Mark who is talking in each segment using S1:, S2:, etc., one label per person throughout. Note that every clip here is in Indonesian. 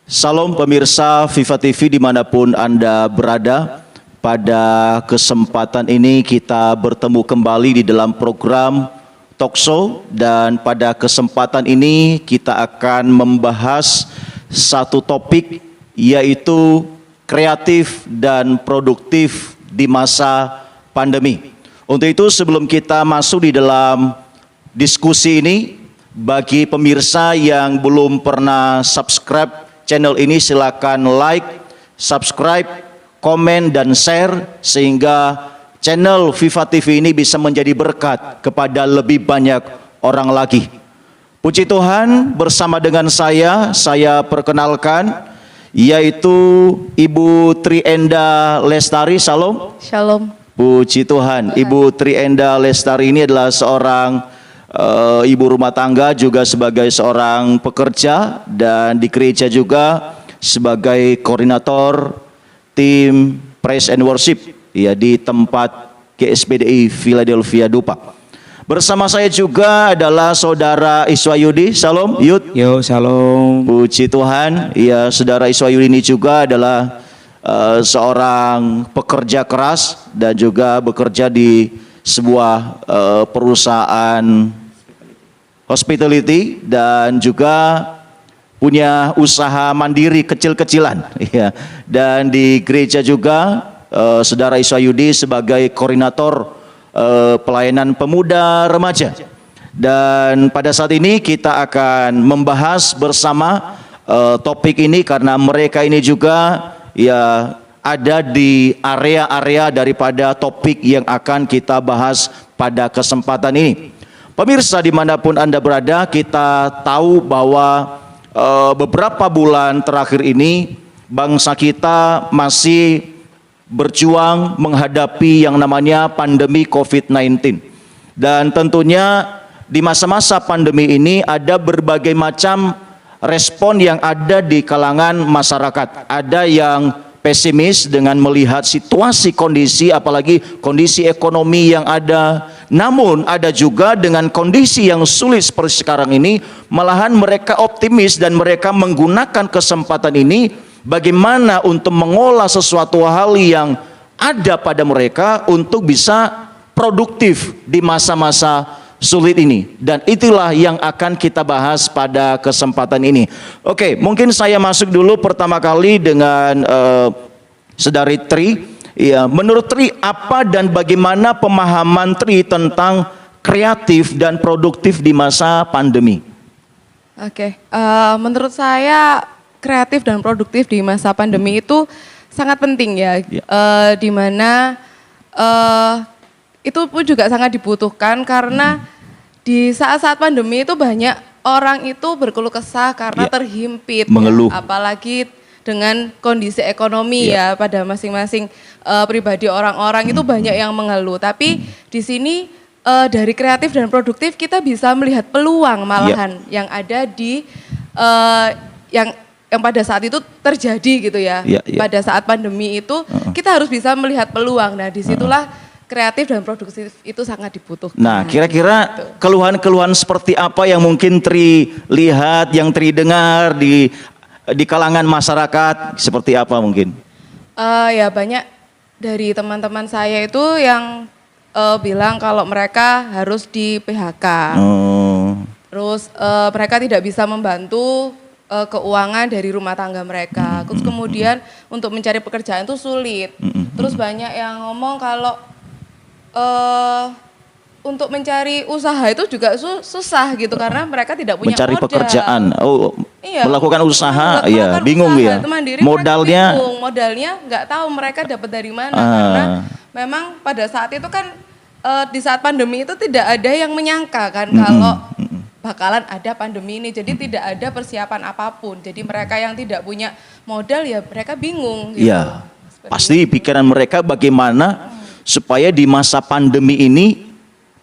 S1: Salam pemirsa Viva TV dimanapun Anda berada. Pada kesempatan ini kita bertemu kembali di dalam program Talkshow, dan pada kesempatan ini kita akan membahas satu topik, yaitu kreatif dan produktif di masa pandemi. Untuk itu sebelum kita masuk di dalam diskusi ini, bagi pemirsa yang belum pernah subscribe channel ini, silakan like, subscribe, komen dan share sehingga channel Viva TV ini bisa menjadi berkat kepada lebih banyak orang lagi. Puji Tuhan, bersama dengan saya perkenalkan, yaitu Ibu Trienda Lestari. Salam.
S2: Shalom.
S1: Puji Tuhan, Ibu Trienda Lestari ini adalah seorang ibu rumah tangga, juga sebagai seorang pekerja, dan di gereja juga sebagai koordinator tim Praise and Worship ya di tempat GSPDI Philadelphia Dupa. Bersama saya juga adalah saudara Iswayudi. Salam Yud.
S3: Yo, shalom.
S1: Puji Tuhan. Ya, saudara Iswayudi ini juga adalah seorang pekerja keras dan juga bekerja di sebuah perusahaan hospitality dan juga punya usaha mandiri kecil-kecilan ya. Dan di gereja juga saudara Iswayudi sebagai koordinator pelayanan pemuda remaja. Dan pada saat ini kita akan membahas bersama topik ini karena mereka ini juga ya ada di area-area daripada topik yang akan kita bahas pada kesempatan ini. Pemirsa dimanapun Anda berada, kita tahu bahwa beberapa bulan terakhir ini bangsa kita masih berjuang menghadapi yang namanya pandemi COVID-19. Dan tentunya di masa-masa pandemi ini ada berbagai macam respon yang ada di kalangan masyarakat. Ada yang pesimis dengan melihat situasi kondisi, apalagi kondisi ekonomi yang ada. Namun ada juga dengan kondisi yang sulit seperti sekarang ini, malahan mereka optimis dan mereka menggunakan kesempatan ini bagaimana untuk mengolah sesuatu hal yang ada pada mereka untuk bisa produktif di masa-masa sulit ini. Dan itulah yang akan kita bahas pada kesempatan ini. Oke, mungkin saya masuk dulu pertama kali dengan Saudari Tri. Ya, menurut Tri, apa dan bagaimana pemahaman Tri tentang kreatif dan produktif di masa pandemi?
S2: Oke, menurut saya kreatif dan produktif di masa pandemi itu sangat penting ya. Di mana itu pun juga sangat dibutuhkan karena di saat-saat pandemi itu banyak orang itu berkeluh kesah karena terhimpit,
S1: mengeluh.
S2: Ya, apalagi dengan kondisi ekonomi ya pada masing-masing pribadi orang-orang itu banyak yang mengeluh. Tapi di sini dari kreatif dan produktif kita bisa melihat peluang malahan yang ada di yang pada saat itu terjadi gitu ya. Pada saat pandemi itu kita harus bisa melihat peluang. Nah, disitulah kreatif dan produktif itu sangat dibutuhkan.
S1: Nah, kira-kira keluhan-keluhan seperti apa yang mungkin Tri lihat, yang Tri dengar di kalangan masyarakat, seperti apa mungkin?
S2: Ya banyak dari teman-teman saya itu yang bilang kalau mereka harus di PHK. Terus mereka tidak bisa membantu keuangan dari rumah tangga mereka. Terus kemudian untuk mencari pekerjaan itu sulit. Terus banyak yang ngomong kalau untuk mencari usaha itu juga susah gitu karena mereka tidak punya
S1: mencari
S2: modal.
S1: pekerjaan, melakukan usaha, ya bingung ya. Modalnya
S2: nggak tahu mereka dapat dari mana karena memang pada saat itu kan di saat pandemi itu tidak ada yang menyangka kan kalau bakalan ada pandemi ini. Jadi tidak ada persiapan apapun. Jadi mereka yang tidak punya modal ya mereka bingung. Gitu.
S1: Ya, pasti pikiran mereka bagaimana supaya di masa pandemi ini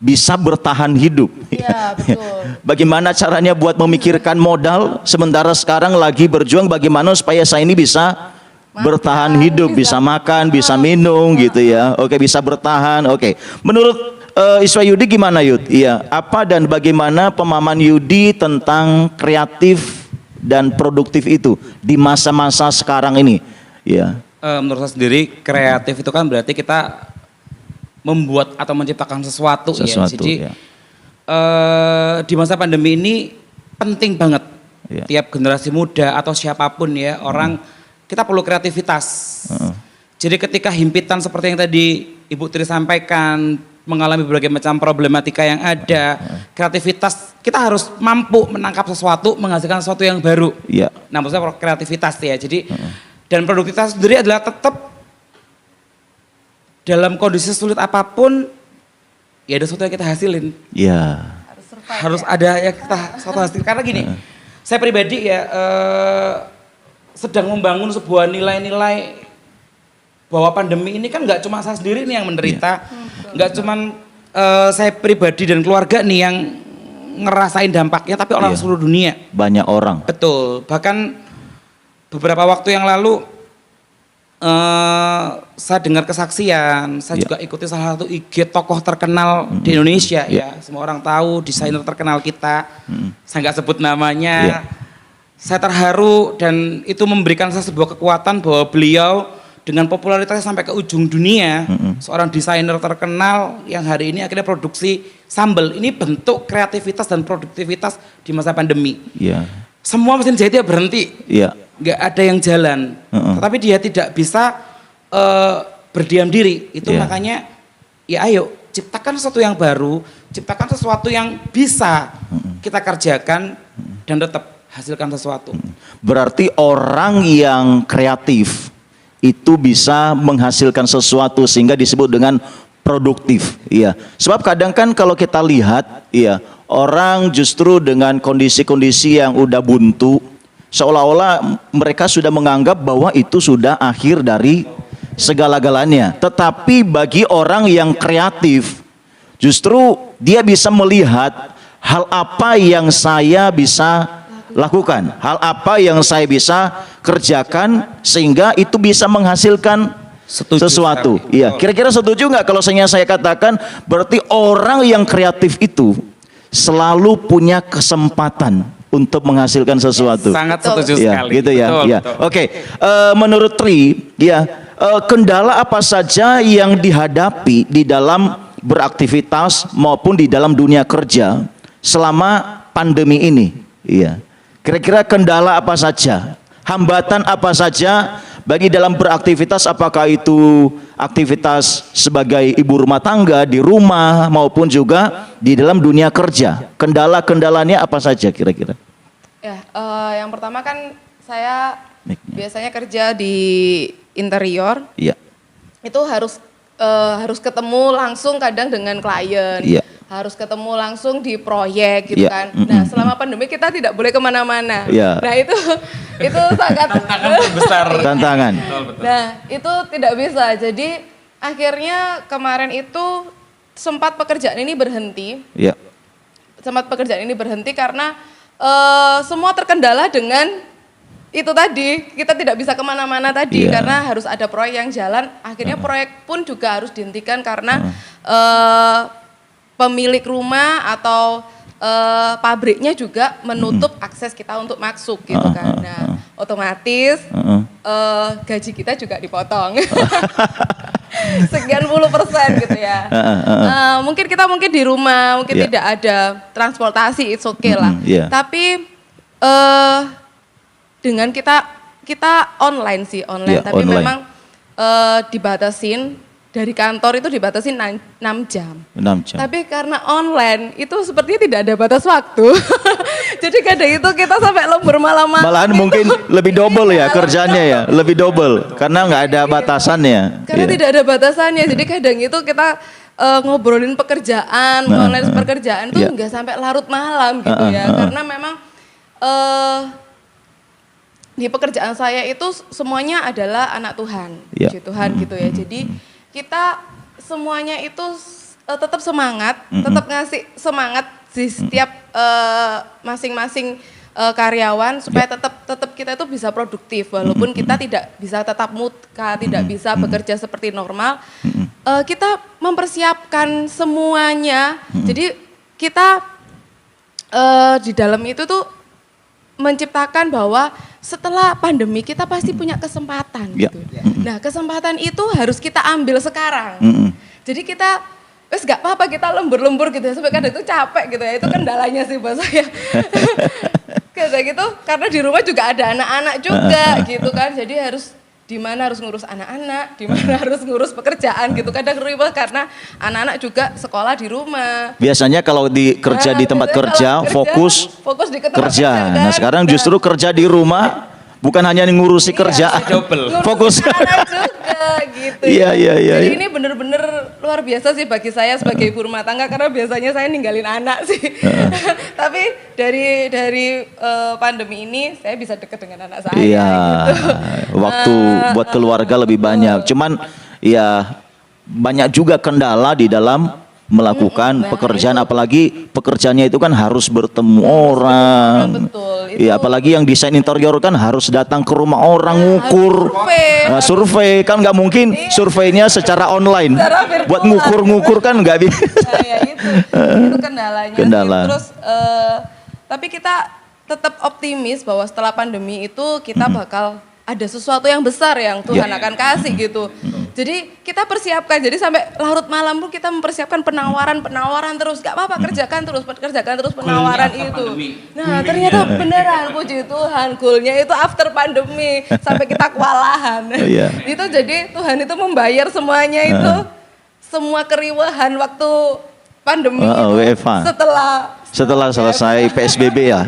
S1: bisa bertahan hidup.
S2: Iya, betul.
S1: Bagaimana caranya buat memikirkan modal, sementara sekarang lagi berjuang bagaimana supaya saya ini bisa bertahan hidup, bisa makan, bisa minum gitu ya. Oke, bisa bertahan. Oke. Menurut Iswayudi gimana Yud? Iya, apa dan bagaimana pemahaman Yudi tentang kreatif dan produktif itu di masa-masa sekarang ini? Ya.
S3: Menurut saya sendiri kreatif itu kan berarti kita membuat atau menciptakan sesuatu, ya. Jadi
S1: ya.
S3: Di masa pandemi ini penting banget
S1: Ya.
S3: tiap generasi muda atau siapapun ya orang kita perlu kreativitas. Jadi ketika himpitan seperti yang tadi Ibu Tri sampaikan mengalami berbagai macam problematika yang ada, kreativitas kita harus mampu menangkap sesuatu, menghasilkan sesuatu yang baru.
S1: Ya.
S3: Nah, maksudnya kreativitas ya. Jadi dan produktivitas sendiri adalah tetap dalam kondisi sulit apapun ya ada sesuatu yang kita hasilin.
S1: Ya.
S3: Harus ada yang kita suatu hasil. Karena gini, saya pribadi ya sedang membangun sebuah nilai-nilai bahwa pandemi ini kan nggak cuma saya sendiri nih yang menderita, nggak cuma saya pribadi dan keluarga nih yang ngerasain dampaknya, tapi orang seluruh dunia.
S1: Banyak orang.
S3: Betul. Bahkan beberapa waktu yang lalu saya dengar kesaksian, saya juga ikuti salah satu IG tokoh terkenal di Indonesia ya, semua orang tahu, desainer terkenal kita, saya nggak sebut namanya, saya terharu dan itu memberikan saya sebuah kekuatan bahwa beliau dengan popularitasnya sampai ke ujung dunia, seorang desainer terkenal yang hari ini akhirnya produksi sambal, ini bentuk kreativitas dan produktivitas di masa pandemi. Semua mesin jahitnya berhenti. Nggak ada yang jalan, tetapi dia tidak bisa berdiam diri. Itu makanya ya ayo ciptakan sesuatu yang baru, ciptakan sesuatu yang bisa kita kerjakan dan tetap hasilkan sesuatu.
S1: Berarti orang yang kreatif itu bisa menghasilkan sesuatu sehingga disebut dengan produktif. Iya. Sebab kadang kan kalau kita lihat, orang justru dengan kondisi-kondisi yang udah buntu, seolah-olah mereka sudah menganggap bahwa itu sudah akhir dari segala-galanya. Tetapi bagi orang yang kreatif, justru dia bisa melihat hal apa yang saya bisa lakukan, hal apa yang saya bisa kerjakan sehingga itu bisa menghasilkan sesuatu. Iya, kira-kira setuju nggak kalau saya katakan berarti orang yang kreatif itu selalu punya kesempatan untuk menghasilkan sesuatu.
S3: Sangat setuju sekali.
S1: Gitu ya.
S3: Betul,
S1: Ya.
S3: betul.
S1: Oke, menurut Tri, kendala apa saja yang dihadapi di dalam beraktivitas maupun di dalam dunia kerja selama pandemi ini? Iya. Kira-kira kendala apa saja? Hambatan apa saja bagi dalam beraktivitas, apakah itu aktivitas sebagai ibu rumah tangga di rumah maupun juga di dalam dunia kerja? Kendala-kendalanya apa saja kira-kira?
S2: Ya, yang pertama kan saya biasanya kerja di interior.
S1: Iya.
S2: Itu harus ketemu langsung kadang dengan klien.
S1: Iya.
S2: Harus ketemu langsung di proyek gitu kan. Nah, selama pandemi kita tidak boleh kemana-mana. Nah, itu sangat
S3: tantangan terbesar.
S1: Tantangan.
S2: Nah, itu tidak bisa. Jadi akhirnya kemarin itu sempat pekerjaan ini berhenti.
S1: Iya.
S2: Sempat pekerjaan ini berhenti karena semua terkendala dengan itu tadi, kita tidak bisa kemana-mana tadi karena harus ada proyek yang jalan. Akhirnya proyek pun juga harus dihentikan karena pemilik rumah atau pabriknya juga menutup akses kita untuk masuk gitu kan. Nah, otomatis gaji kita juga dipotong. Sekian puluh % gitu ya. Mungkin kita di rumah, mungkin tidak ada transportasi, it's okay lah. Tapi dengan kita online sih, tapi
S1: online.
S2: memang dibatasin. Dari kantor itu dibatasi 6 jam.
S1: 6 jam.
S2: Tapi karena online itu sepertinya tidak ada batas waktu. Jadi kadang itu kita sampai lembur malam-malam.
S1: Malahan
S2: itu.
S1: mungkin lebih double ya kerjanya ya, lebih double karena nggak ada batasannya.
S2: Karena tidak ada batasannya. Jadi kadang itu kita ngobrolin pekerjaan, online pekerjaan itu nggak sampai larut malam gitu ya. Karena memang di pekerjaan saya itu semuanya adalah anak Tuhan, puji Tuhan gitu ya. Jadi kita semuanya itu tetap semangat, tetap ngasih semangat di setiap masing-masing karyawan supaya tetap kita itu bisa produktif walaupun kita tidak bisa tetap mutka, tidak bisa bekerja seperti normal. Kita mempersiapkan semuanya. Jadi kita di dalam itu tuh menciptakan bahwa setelah pandemi kita pasti punya kesempatan
S1: Ya.
S2: gitu. Nah, kesempatan itu harus kita ambil sekarang. Jadi kita wes gak apa-apa kita lembur-lembur gitu ya, sampai kadang itu capek gitu ya, itu kendalanya sih buat saya. Kayak gitu, karena di rumah juga ada anak-anak juga gitu kan, jadi harus di mana harus ngurus anak-anak, di mana harus ngurus pekerjaan gitu. Kadang ribet karena anak-anak juga sekolah di rumah.
S1: Biasanya kalau kerja di tempat kerja, fokus
S2: di tempat
S1: kerja.
S2: kan.
S1: Nah sekarang justru kerja di rumah, bukan hanya ngurusi kerjaan,
S3: double.
S1: fokus.
S2: Anak juga gitu.
S1: Iya.
S2: Jadi ini bener-bener luar biasa sih bagi saya sebagai ibu rumah tangga, karena biasanya saya ninggalin anak sih. Tapi dari pandemi ini saya bisa dekat dengan anak saya.
S1: Iya,
S2: Gitu.
S1: waktu buat keluarga lebih banyak. Cuman ya banyak juga kendala di dalam melakukan pekerjaan, apalagi pekerjaannya itu kan harus bertemu orang.
S2: Betul, itu.
S1: Iya, apalagi yang desain interior kan harus datang ke rumah orang ngukur. Nah, survei kan nggak mungkin surveinya secara online.
S2: Secara virtual.
S1: Buat ngukur-ngukur kan nggak bisa.
S2: Nah, ya itu kendalanya.
S1: Kendala.
S2: Terus tapi kita tetap optimis bahwa setelah pandemi itu kita bakal ada sesuatu yang besar yang Tuhan akan kasih gitu. Jadi kita persiapkan, jadi sampai larut malam pun kita mempersiapkan penawaran terus, gak apa-apa kerjakan terus penawaran
S3: Goalnya
S2: itu.
S3: pandemi.
S2: Nah ternyata beneran, puji Tuhan, goalnya itu after pandemi sampai kita kewalahan.
S1: Iya.
S2: Itu jadi Tuhan itu membayar semuanya itu, semua keriuhan waktu pandemi itu
S1: WFH. Setelah selesai PSBB ya.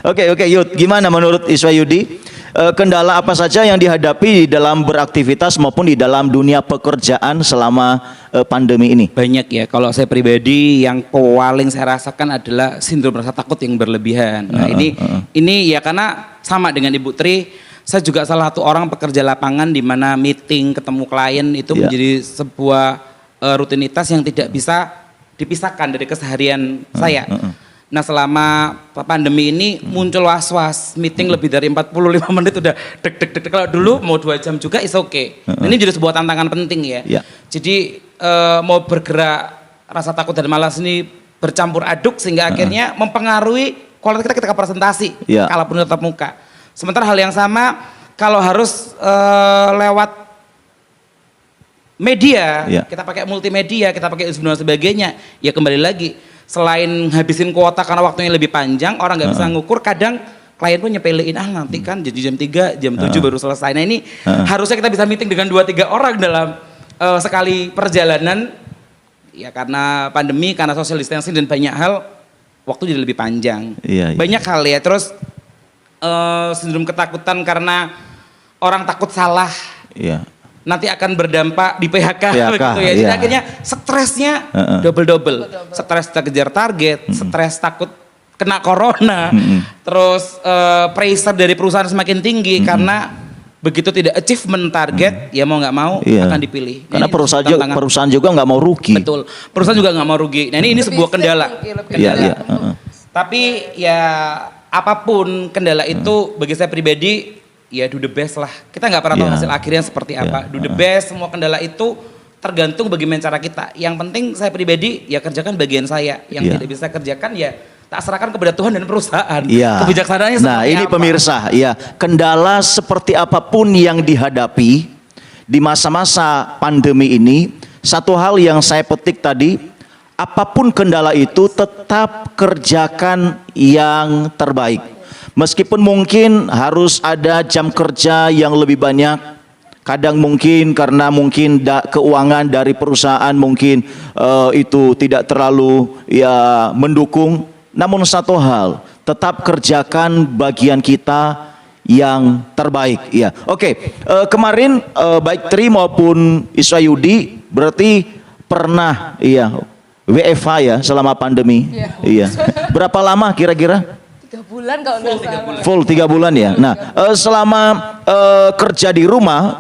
S1: Oke, Yud, gimana menurut Iswa Yudi? Kendala apa saja yang dihadapi di dalam beraktivitas maupun di dalam dunia pekerjaan selama pandemi ini?
S3: Banyak ya, kalau saya pribadi yang paling saya rasakan adalah sindrom rasa takut yang berlebihan. Nah ini ya karena sama dengan Ibu Tri, saya juga salah satu orang pekerja lapangan di mana meeting, ketemu klien itu menjadi sebuah rutinitas yang tidak bisa dipisahkan dari keseharian saya. Nah selama pandemi ini muncul was-was, meeting lebih dari 45 menit udah deg-deg. Kalau dulu mau 2 jam juga is oke. Nah, ini jadi sebuah tantangan penting ya. Jadi mau bergerak, rasa takut dan malas ini bercampur aduk sehingga akhirnya mempengaruhi kualitas kita ketika presentasi, kalaupun tatap muka. Sementara hal yang sama kalau harus lewat media, kita pakai multimedia, kita pakai Zoom dan sebagainya, ya kembali lagi. Selain habisin kuota karena waktunya lebih panjang, orang nggak bisa ngukur, kadang klien pun nyepelein, nanti kan jadi jam 3, jam 7 baru selesai. Nah ini harusnya kita bisa meeting dengan 2-3 orang dalam sekali perjalanan, ya karena pandemi, karena social distancing dan banyak hal, waktu jadi lebih panjang. Banyak hal ya, terus sindrom ketakutan karena orang takut salah. Nanti akan berdampak di PHK begitu ya. Jadi akhirnya stresnya double. Stres kita kejar target, stres takut kena corona, terus pressure dari perusahaan semakin tinggi karena begitu tidak achievement target, ya mau nggak mau akan dipilih.
S1: Karena perusahaan juga nggak mau rugi.
S3: Betul, perusahaan juga nggak mau rugi. Nah ini sebuah kendala. Tapi ya apapun kendala itu bagi saya pribadi, ya do the best lah. Kita nggak pernah tahu hasil akhirnya seperti apa. Do the best, semua kendala itu tergantung bagaimana cara kita. Yang penting saya pribadi ya kerjakan bagian saya. Yang tidak bisa kerjakan ya tak serahkan kepada Tuhan dan perusahaan. Kebijaksanaannya seperti
S1: ini apa? Pemirsa, kendala seperti apapun yang dihadapi di masa-masa pandemi ini, satu hal yang saya petik tadi, apapun kendala itu tetap kerjakan yang terbaik. Meskipun mungkin harus ada jam kerja yang lebih banyak, kadang mungkin karena keuangan dari perusahaan mungkin itu tidak terlalu mendukung. Namun satu hal, tetap kerjakan bagian kita yang terbaik. Kemarin baik Tri maupun Iswa Yudi berarti pernah WFH selama pandemi. Berapa lama kira-kira?
S2: 3 bulan kalau nggak salah.
S1: Full 3 bulan ya. Nah, selama kerja di rumah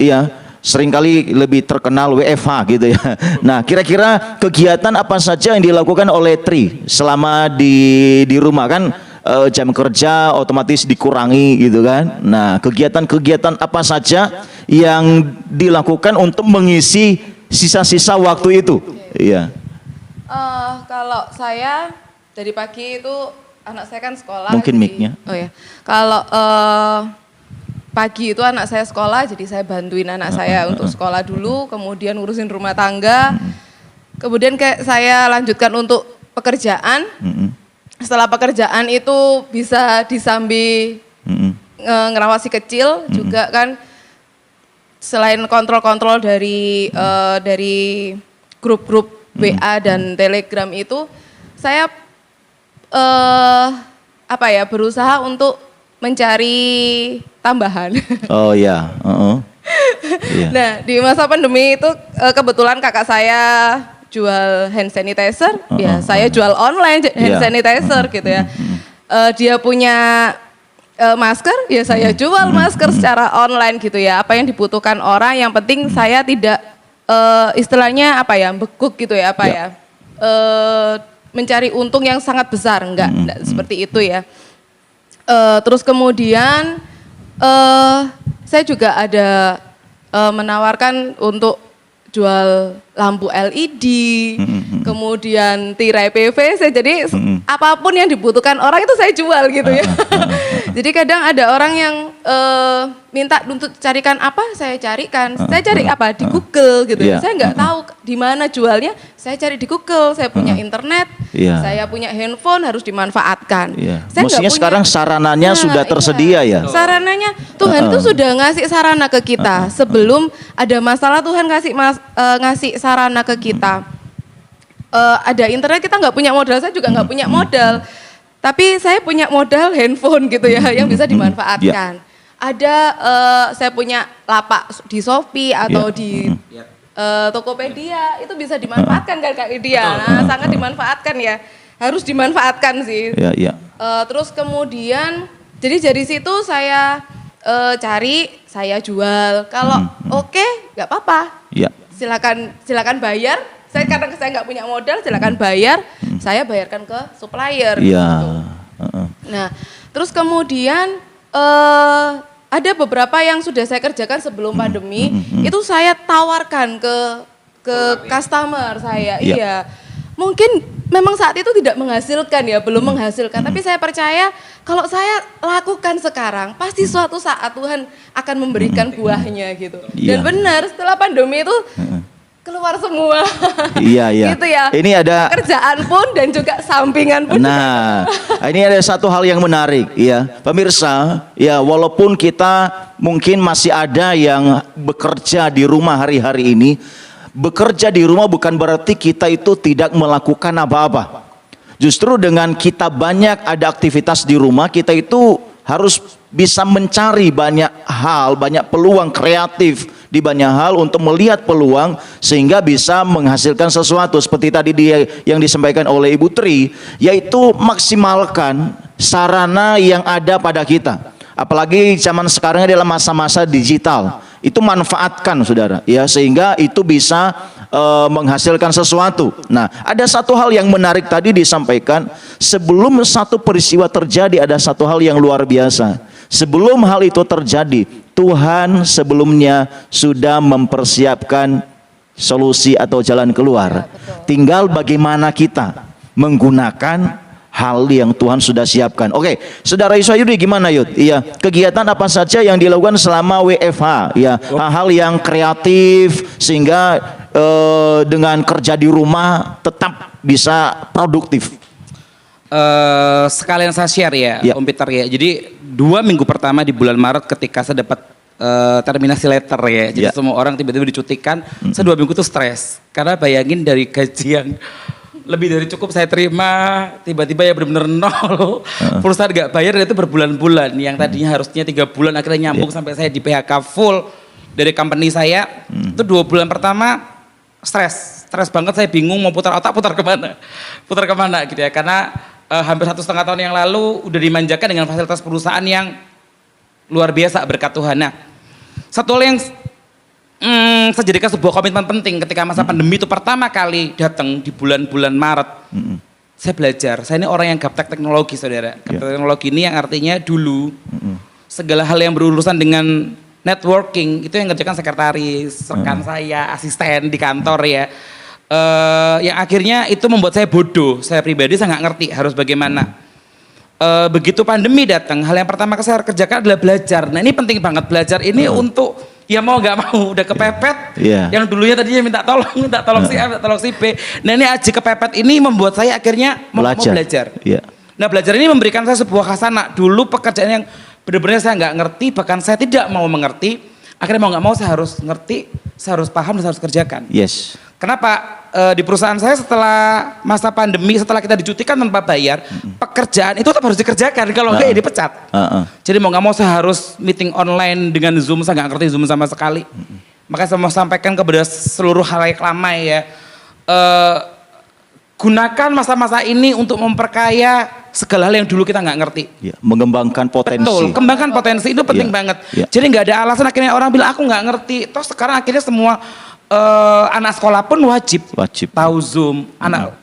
S1: seringkali lebih terkenal WFH gitu ya. Nah, kira-kira kegiatan apa saja yang dilakukan oleh Tri selama di rumah kan jam kerja otomatis dikurangi gitu kan. Nah, kegiatan-kegiatan apa saja yang dilakukan untuk mengisi sisa-sisa waktu itu?
S2: Kalau saya dari pagi itu anak saya kan sekolah.
S1: Mungkin
S2: jadi-
S1: mic-nya.
S2: Oh ya. Kalau pagi itu anak saya sekolah, jadi saya bantuin anak saya untuk sekolah dulu, kemudian ngurusin rumah tangga. Kemudian kayak saya lanjutkan untuk pekerjaan. Setelah pekerjaan itu bisa disambi ngerawasi kecil juga kan. Selain kontrol-kontrol dari grup-grup WA dan Telegram itu, saya berusaha untuk mencari tambahan.
S1: Oh ya. Iya.
S2: Nah, di masa pandemi itu kebetulan kakak saya jual hand sanitizer, ya saya jual online hand
S1: Iya.
S2: sanitizer gitu ya. Dia punya masker, ya saya jual masker secara online gitu ya. Apa yang dibutuhkan orang, yang penting saya tidak istilahnya bekuk gitu ya, mencari untung yang sangat besar, enggak seperti itu ya. Terus kemudian saya juga ada menawarkan untuk jual lampu LED, kemudian tirai PVC, jadi apapun yang dibutuhkan orang itu saya jual gitu ya. Jadi kadang ada orang yang minta untuk carikan apa, saya carikan. Saya cari apa di Google gitu ya.
S1: Iya.
S2: Saya nggak tahu di mana jualnya, saya cari di Google. Saya punya internet,
S1: Iya.
S2: saya punya handphone, harus dimanfaatkan.
S1: Iya.
S2: Saya nggak
S1: Mestinya
S2: punya-
S1: sekarang sarananya
S2: Nah,
S1: sudah tersedia ya.
S2: Sarananya Tuhan itu sudah ngasih sarana ke kita. Sebelum ada masalah Tuhan ngasih sarana ke kita. Ada internet, kita nggak punya modal, saya juga nggak punya modal. Tapi saya punya modal handphone gitu ya yang bisa dimanfaatkan. Ada saya punya lapak di Shopee atau di Tokopedia, itu bisa dimanfaatkan kan Kak Widya. Nah, sangat dimanfaatkan ya. Harus dimanfaatkan sih.
S1: Iya, iya.
S2: Terus kemudian jadi dari situ saya cari, saya jual. Kalau oke, nggak apa-apa.
S1: Iya.
S2: Silakan bayar. Karena saya nggak punya modal, silakan bayar. Saya bayarkan ke supplier.
S1: Iya.
S2: gitu. Nah, terus kemudian ada beberapa yang sudah saya kerjakan sebelum pandemi, itu saya tawarkan ke customer saya.
S1: Iya.
S2: Iya. Mungkin memang saat itu tidak menghasilkan ya, belum menghasilkan. Tapi saya percaya kalau saya lakukan sekarang, pasti suatu saat Tuhan akan memberikan buahnya gitu.
S1: Iya.
S2: Dan benar, setelah pandemi itu keluar semua.
S1: Iya, iya.
S2: Gitu ya.
S1: Ini ada
S2: Kerjaan pun dan juga sampingan pun.
S1: Nah, ini ada satu hal yang menarik ya. Pemirsa, ya walaupun kita mungkin masih ada yang bekerja di rumah hari-hari ini, bekerja di rumah bukan berarti kita itu tidak melakukan apa-apa. Justru dengan kita banyak ada aktivitas di rumah, kita itu harus bisa mencari banyak hal, banyak peluang kreatif di banyak hal untuk melihat peluang sehingga bisa menghasilkan sesuatu seperti tadi yang disampaikan oleh Ibu Tri, yaitu maksimalkan sarana yang ada pada kita. Apalagi zaman sekarang adalah masa-masa digital. Itu manfaatkan saudara ya, sehingga itu bisa menghasilkan sesuatu. Nah, ada satu hal yang menarik tadi disampaikan, sebelum satu peristiwa terjadi ada satu hal yang luar biasa. Sebelum hal itu terjadi, Tuhan sebelumnya sudah mempersiapkan solusi atau jalan keluar. Tinggal bagaimana kita menggunakan hal yang Tuhan sudah siapkan. Oke, Saudara Yusayudi gimana Yud? Iya, kegiatan apa saja yang dilakukan selama WFH? Ya, hal-hal yang kreatif sehingga dengan kerja di rumah tetap bisa produktif.
S3: Sekalian saya share ya,
S1: Ya.
S3: Om Peter ya. Jadi 2 minggu pertama di bulan Maret ketika saya dapat terminasi letter ya. Jadi
S1: Ya.
S3: semua orang tiba-tiba dicutikan. Saya 2 minggu tuh stres. Karena bayangin dari gaji yang lebih dari cukup saya terima, tiba-tiba ya benar-benar nol. Perusahaan nggak bayar dan itu berbulan-bulan. Yang tadinya harusnya 3 bulan akhirnya nyambung sampai saya di PHK full dari company saya. Itu 2 bulan pertama stres banget, saya bingung mau putar otak putar kemana gitu ya, karena hampir 1,5 tahun yang lalu udah dimanjakan dengan fasilitas perusahaan yang luar biasa berkat Tuhan. Nah, satu hal yang saya jadikan sebuah komitmen penting ketika masa pandemi itu pertama kali datang di bulan-bulan Maret. Saya belajar, saya ini orang yang gaptek teknologi saudara. Gaptek teknologi ini yang artinya dulu segala hal yang berurusan dengan networking itu yang ngerjakan sekretaris, rekan saya, asisten di kantor ya. Yang akhirnya itu membuat saya bodoh. Saya pribadi saya nggak ngerti harus bagaimana. begitu pandemi datang, hal yang pertama saya kerjakan adalah belajar. Nah ini penting banget belajar ini untuk ya mau nggak mau udah kepepet. Yang dulunya tadinya minta tolong si A, minta tolong si B. Nah ini aji kepepet ini membuat saya akhirnya mau belajar. Nah belajar ini memberikan saya sebuah khasanah. Dulu pekerjaan yang benar-benar saya nggak ngerti, bahkan saya tidak mau mengerti. Akhirnya mau nggak mau saya harus ngerti, saya harus paham dan saya harus kerjakan. Kenapa? Di perusahaan saya setelah masa pandemi, setelah kita dicutikan tanpa bayar, pekerjaan itu tetap harus dikerjakan, kalau enggak ya dipecat. Jadi mau nggak mau saya harus meeting online dengan Zoom, saya nggak ngerti Zoom sama sekali. Makanya saya mau sampaikan kepada seluruh halayak ramai ya, gunakan masa-masa ini untuk memperkaya segala hal yang dulu kita nggak ngerti.
S1: Mengembangkan potensi.
S3: Betul, kembangkan potensi itu penting banget. Jadi nggak ada alasan akhirnya orang bilang aku nggak ngerti. Toh sekarang akhirnya semua anak sekolah pun wajib tahu Zoom. Anak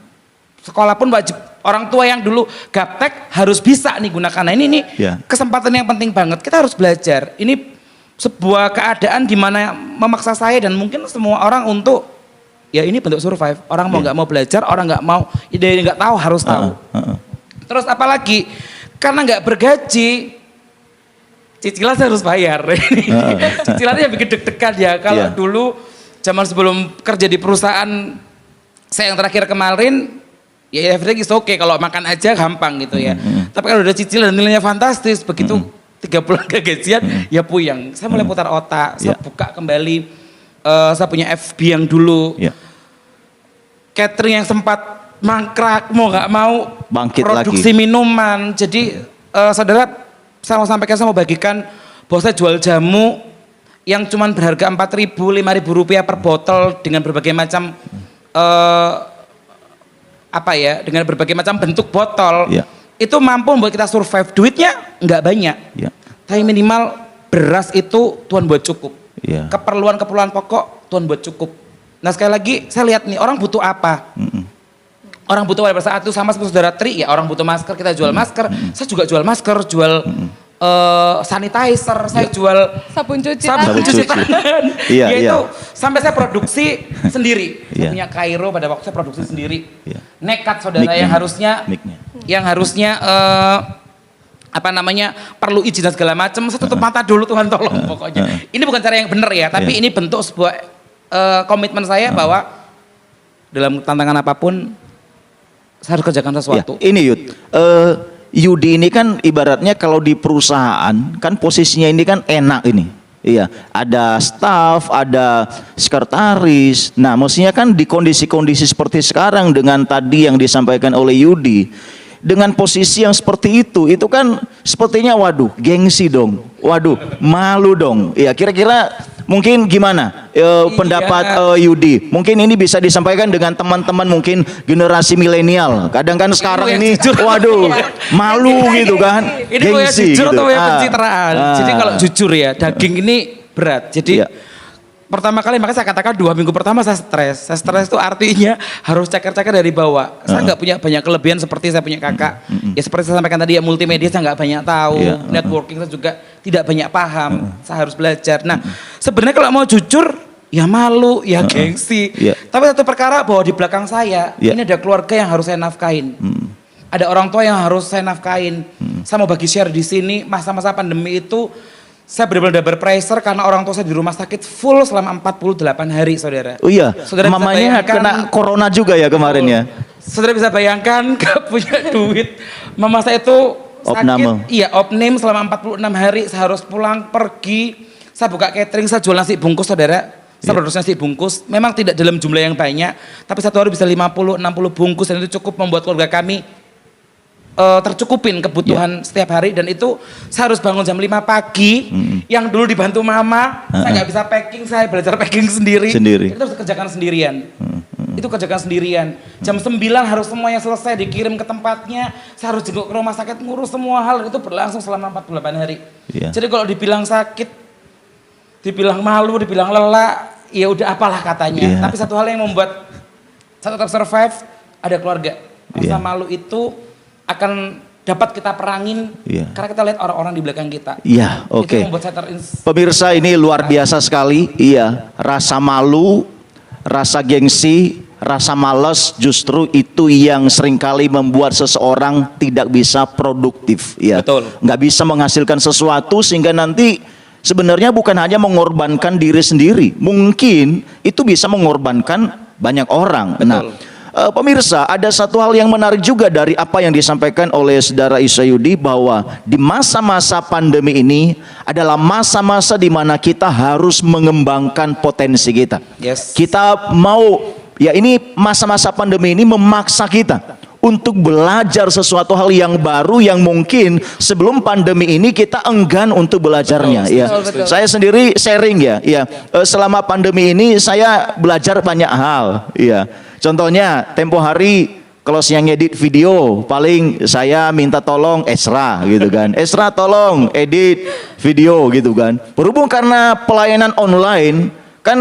S3: sekolah pun wajib. Orang tua yang dulu gaptek harus bisa nih gunakan. Nah ini kesempatan yang penting banget. Kita harus belajar. Ini sebuah keadaan di mana memaksa saya dan mungkin semua orang untuk ya ini bentuk survive. Orang mau nggak mau belajar, orang nggak mau, ide nggak tahu harus tahu. Terus apalagi karena nggak bergaji, cicilan harus bayar. Cicilannya bikin deg-degan ya. Kalau dulu zaman sebelum kerja di perusahaan saya yang terakhir kemarin, ya everything is okay, kalau makan aja gampang gitu ya. Tapi kalau udah cicilan nilainya fantastis, begitu 3 bulan gajian ya puyeng. Saya mulai putar otak, saya buka kembali, saya punya FB yang dulu. Catering yang sempat mangkrak, mau nggak mau
S1: bangkit
S3: produksi
S1: lagi.
S3: Minuman. Jadi saudara, saya mau sampaikan, saya mau bagikan bahwa saya jual jamu yang cuman berharga 4.000, 5.000 rupiah per botol dengan berbagai macam dengan berbagai macam bentuk botol. Itu mampu membuat kita survive. Duitnya nggak banyak, tapi minimal beras itu Tuhan buat cukup. Keperluan pokok Tuhan buat cukup. Nah sekali lagi saya lihat nih orang butuh apa. Orang butuh pada saat itu sama seperti saudara Tri ya, orang butuh masker, kita jual masker. Saya juga jual masker, jual sanitizer, saya jual
S2: sabun cuci
S3: tangan. Itu sampai saya produksi sendiri. Saya punya Cairo pada waktu saya produksi sendiri. Nekat saudara yang harusnya perlu izin dan segala macam, saya tutup mata dulu, Tuhan tolong pokoknya. Ini bukan cara yang benar ya, tapi ini bentuk sebuah komitmen saya bahwa dalam tantangan apapun saya harus kerjakan sesuatu.
S1: Ini Yudi ini kan ibaratnya kalau di perusahaan kan posisinya ini kan enak ini. Ada staff, ada sekretaris. Nah, mestinya kan di kondisi-kondisi seperti sekarang dengan tadi yang disampaikan oleh Yudi, dengan posisi yang seperti itu kan sepertinya waduh, gengsi dong. Waduh, malu dong. Kira-kira mungkin gimana pendapat Yudi? Mungkin ini bisa disampaikan dengan teman-teman mungkin generasi milenial. Kadang kan sekarang ini waduh, malu gitu kan.
S3: Ini gengsi jujur gitu. Atau pencitraan. Jadi kalau jujur ya, daging ini berat. Jadi pertama kali makanya saya katakan 2 minggu pertama saya stres. Saya stres itu artinya harus ceker-ceker dari bawah. Saya nggak punya banyak kelebihan seperti saya punya kakak. Ya seperti saya sampaikan tadi ya, multimedia saya nggak banyak tahu. Networking saya juga tidak banyak paham. Saya harus belajar. Nah sebenarnya kalau mau jujur ya malu, ya gengsi. Tapi satu perkara bahwa di belakang saya ini ada keluarga yang harus saya nafkahin. Ada orang tua yang harus saya nafkahin. Saya mau bagi share di sini masa-masa pandemi itu. Saya benar-benar berpressure karena orang tua saya di rumah sakit full selama 48 hari, saudara. Oh iya, saudara
S1: mamanya kena corona juga ya kemarin ya.
S3: Saudara bisa bayangkan gak punya duit. Mama saya itu sakit, opname selama 46 hari. Saya harus pulang, pergi. Saya buka catering, saya jual nasi bungkus, saudara. Saya produksi nasi bungkus, memang tidak dalam jumlah yang banyak. Tapi satu hari bisa 50-60 bungkus dan itu cukup membuat keluarga kami tercukupin kebutuhan setiap hari. Dan itu saya harus bangun jam 5 pagi yang dulu dibantu mama, saya nggak bisa packing, saya belajar packing sendiri. Itu harus kerjakan sendirian. Itu kerjakan sendirian. Jam 9 harus semuanya selesai, dikirim ke tempatnya, saya harus jenguk ke rumah sakit, ngurus semua hal, itu berlangsung selama 48 hari. Jadi kalau dibilang sakit, dibilang malu, dibilang lelah, ya udah apalah katanya. Tapi satu hal yang membuat saya tetap survive, ada keluarga. Rasa malu itu akan dapat kita perangin karena kita lihat orang-orang di belakang kita. Itu membuat saya
S1: pemirsa ini luar biasa sekali. Rasa malu, rasa gengsi rasa malas justru itu yang seringkali membuat seseorang tidak bisa produktif, ya.
S3: Betul.
S1: Nggak bisa menghasilkan sesuatu sehingga nanti sebenarnya bukan hanya mengorbankan diri sendiri, mungkin itu bisa mengorbankan banyak orang.
S3: Betul.
S1: Nah, pemirsa, ada satu hal yang menarik juga dari apa yang disampaikan oleh Saudara Isyayudi, bahwa di masa-masa pandemi ini adalah masa-masa di mana kita harus mengembangkan potensi kita.
S3: Yes.
S1: Kita mau, ya ini masa-masa pandemi ini memaksa kita untuk belajar sesuatu hal yang baru yang mungkin sebelum pandemi ini kita enggan untuk belajarnya.
S3: Betul,
S1: Ya,
S2: betul.
S1: saya sendiri sharing ya. Selama pandemi ini saya belajar banyak hal. Ya, contohnya tempo hari kalau siang edit video, paling saya minta tolong Esra gitu kan. Esra tolong edit video gitu kan. Berhubung karena pelayanan online kan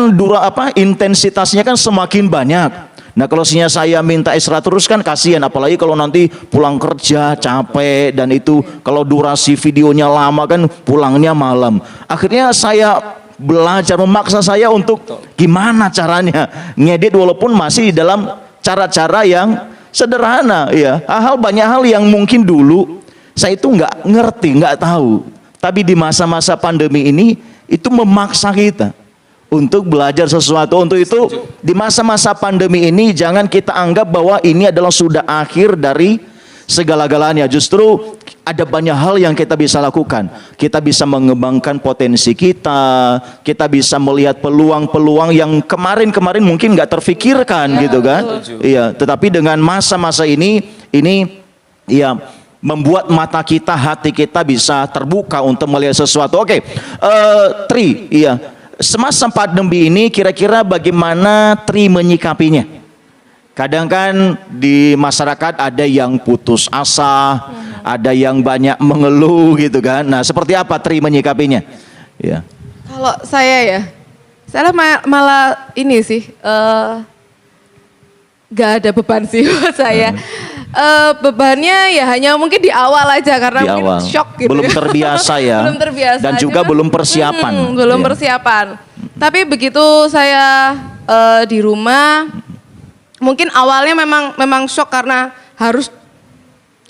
S1: intensitasnya kan semakin banyak. Nah, kalau saya minta Esra terus kan kasihan, apalagi kalau nanti pulang kerja capek dan itu kalau durasi videonya lama kan pulangnya malam. Akhirnya saya belajar, memaksa saya untuk gimana caranya ngedit walaupun masih dalam cara-cara yang sederhana, ya. Banyak hal yang mungkin dulu saya itu nggak ngerti, nggak tahu. Tapi di masa-masa pandemi ini itu memaksa kita untuk belajar sesuatu. Untuk itu di masa-masa pandemi ini jangan kita anggap bahwa ini adalah sudah akhir dari segala-galanya. Justru ada banyak hal yang kita bisa lakukan. Kita bisa mengembangkan potensi kita. Kita bisa melihat peluang-peluang yang kemarin-kemarin mungkin nggak terfikirkan, gitu kan? Iya. Tetapi dengan masa-masa ini ya membuat mata kita, hati kita bisa terbuka untuk melihat sesuatu. Oke, Tri, iya. Semasa pandemi ini kira-kira bagaimana Tri menyikapinya? Kadang kan di masyarakat ada yang putus asa, ada yang banyak mengeluh gitu kan. Nah, seperti apa Tri menyikapinya? Ya.
S2: Kalau saya malah ini sih nggak ada beban sih buat saya. Bebannya ya hanya mungkin di awal aja karena
S1: Di
S2: mungkin
S1: awal.
S2: shock gitu.
S1: Belum terbiasa ya.
S2: Belum terbiasa.
S1: Dan juga belum persiapan.
S2: Belum
S1: Ya.
S2: persiapan. Tapi begitu saya di rumah, mungkin awalnya memang shock karena harus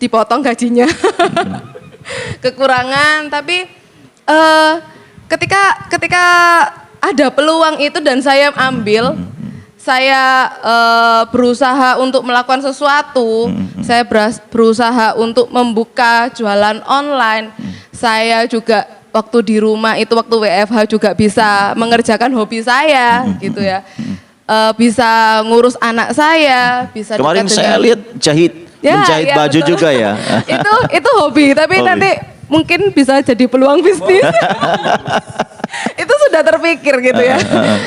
S2: dipotong gajinya. Kekurangan, tapi ketika ada peluang itu dan saya ambil, saya berusaha untuk melakukan sesuatu, saya berusaha untuk membuka jualan online, saya juga waktu di rumah itu waktu WFH juga bisa mengerjakan hobi saya gitu ya, bisa ngurus anak saya, bisa
S1: Kemarin
S2: dekat
S1: saya
S2: dengan-
S1: lihat menjahit
S2: iya,
S1: baju
S2: betul.
S1: juga ya.
S2: itu hobi, tapi
S1: Hobi.
S2: nanti mungkin bisa jadi peluang bisnis. Itu sudah terpikir gitu ya.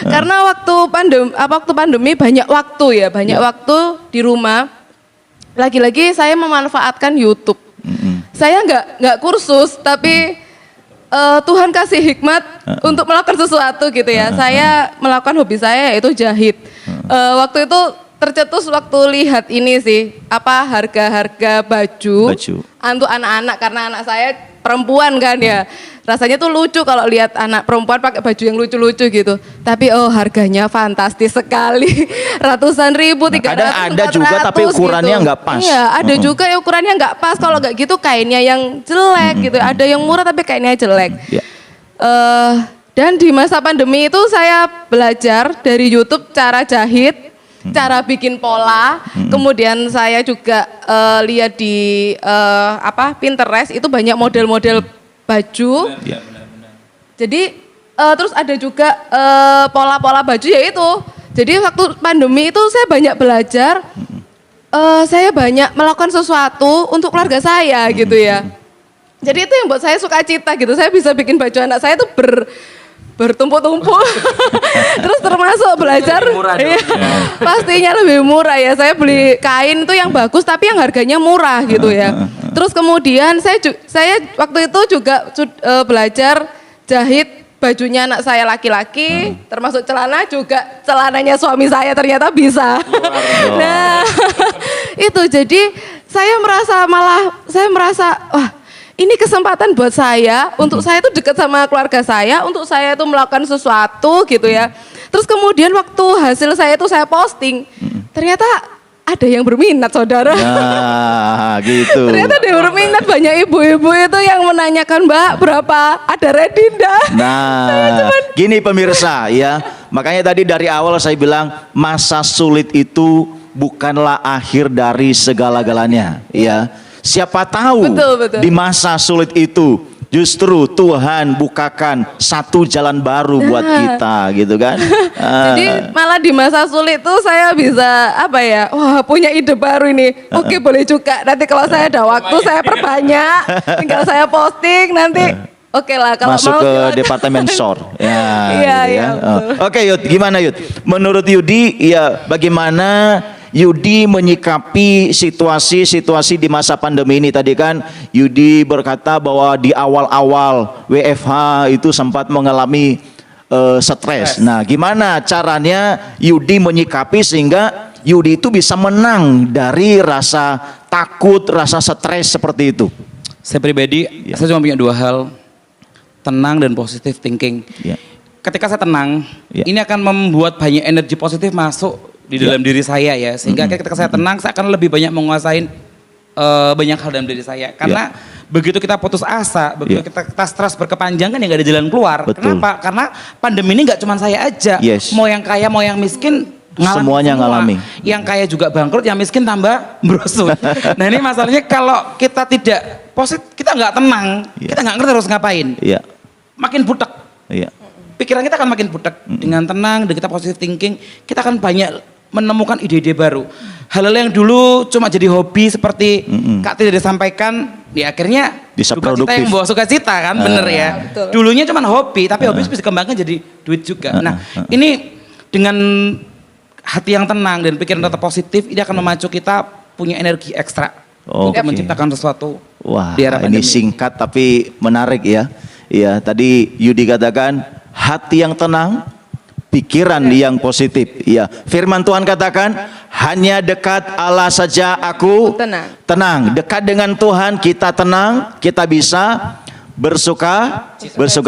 S2: Karena waktu pandemi banyak waktu waktu di rumah. Lagi-lagi saya memanfaatkan YouTube. Saya nggak kursus, tapi Tuhan kasih hikmat untuk melakukan sesuatu gitu ya. Saya melakukan hobi saya yaitu jahit. Waktu itu tercetus waktu lihat ini sih, harga-harga baju untuk anak-anak, karena anak saya perempuan kan ya. Rasanya tuh lucu kalau lihat anak perempuan pakai baju yang lucu-lucu gitu. Tapi harganya fantastis sekali. Ratusan ribu, 300,
S1: kadang ada juga
S2: 400
S1: tapi ukurannya
S2: gitu.
S1: nggak pas.
S2: Iya, ada juga yang ukurannya nggak pas. Kalau nggak gitu kainnya yang jelek gitu. Ada yang murah tapi kainnya jelek.
S1: Ya.
S2: Dan di masa pandemi itu saya belajar dari YouTube cara jahit, cara bikin pola. Kemudian saya juga lihat di Pinterest itu banyak model-model baju.
S1: Ya.
S2: Jadi terus ada juga pola-pola baju yaitu. Jadi waktu pandemi itu saya banyak belajar, saya banyak melakukan sesuatu untuk keluarga saya gitu ya. Jadi itu yang buat saya sukacita gitu. Saya bisa bikin baju anak saya itu bertumpuk-tumpuk. Terus termasuk belajar, iya, pastinya lebih murah ya. Saya beli kain itu yang bagus tapi yang harganya murah gitu ya. Terus kemudian saya waktu itu juga belajar jahit bajunya anak saya laki-laki, termasuk celana juga, celananya suami saya ternyata bisa. Nah, itu jadi saya merasa wah, ini kesempatan buat saya, untuk saya itu dekat sama keluarga saya, untuk saya itu melakukan sesuatu gitu ya. Terus kemudian waktu hasil saya itu saya posting, ternyata ada yang berminat, saudara.
S1: Nah, gitu.
S2: Ternyata ada yang berminat, banyak ibu-ibu itu yang menanyakan, Mbak berapa, ada ready nggak?
S1: Nah, gini pemirsa ya, makanya tadi dari awal saya bilang masa sulit itu bukanlah akhir dari segala-galanya ya. Siapa tahu
S2: Betul.
S1: di masa sulit itu justru Tuhan bukakan satu jalan baru buat kita gitu kan.
S2: Jadi malah di masa sulit tuh saya bisa apa ya, wah punya ide baru ini. Oke, boleh juga, nanti kalau saya ada waktu saya perbanyak, tinggal saya posting nanti. Oke lah, kalau
S1: masuk
S2: mau
S1: ke
S2: silakan.
S1: departemen store. Ya,
S2: Iya,
S1: gitu
S2: iya, betul.
S1: Oke Yud, gimana Yud? Menurut Yudi, ya bagaimana Yudi menyikapi situasi-situasi di masa pandemi ini? Tadi kan Yudi berkata bahwa di awal-awal WFH itu sempat mengalami stres. Nah, gimana caranya Yudi menyikapi sehingga Yudi itu bisa menang dari rasa takut, rasa stres seperti itu?
S3: Saya pribadi, saya cuma punya dua hal, tenang dan positive thinking.
S1: Ya.
S3: Ketika saya tenang,
S1: Ya.
S3: ini akan membuat banyak energi positif masuk di dalam diri saya ya. Sehingga ketika saya tenang, saya akan lebih banyak menguasain banyak hal dalam diri saya. Karena begitu kita putus asa, begitu kita stres berkepanjangan ya nggak ada jalan keluar.
S1: Betul.
S3: Kenapa? Karena pandemi ini nggak cuma saya aja.
S1: Yes.
S3: Mau yang kaya, mau yang miskin,
S1: Semuanya
S3: semua.
S1: ngalami.
S3: Yang kaya juga bangkrut, yang miskin tambah merosot. Nah ini masalahnya kalau kita tidak positif, kita nggak tenang, kita nggak ngerti harus ngapain.
S1: Iya.
S3: Makin butek.
S1: Iya.
S3: Pikiran kita akan makin butek. Dengan tenang, dengan kita positive thinking, kita akan banyak menemukan ide-ide baru. Hal-hal yang dulu cuma jadi hobi seperti Kak Tia disampaikan, ya akhirnya
S1: Bisa
S3: sukacita
S1: produktif.
S3: yang membawa sukacita kan, bener ya.
S2: betul.
S3: Dulunya cuma hobi, tapi hobi bisa dikembangkan jadi duit juga. Nah, ini dengan hati yang tenang dan pikiran tetap positif, ini akan memacu kita punya energi ekstra untuk
S1: Oke.
S3: menciptakan sesuatu.
S1: Wah,
S3: di era
S1: ini
S3: pandemi.
S1: singkat tapi menarik ya. Iya, tadi Yudi katakan hati yang tenang, pikiran yang positif. Iya, firman Tuhan katakan hanya dekat Allah saja aku
S2: Tenang.
S1: tenang. Dekat dengan Tuhan kita tenang, kita bisa bersuka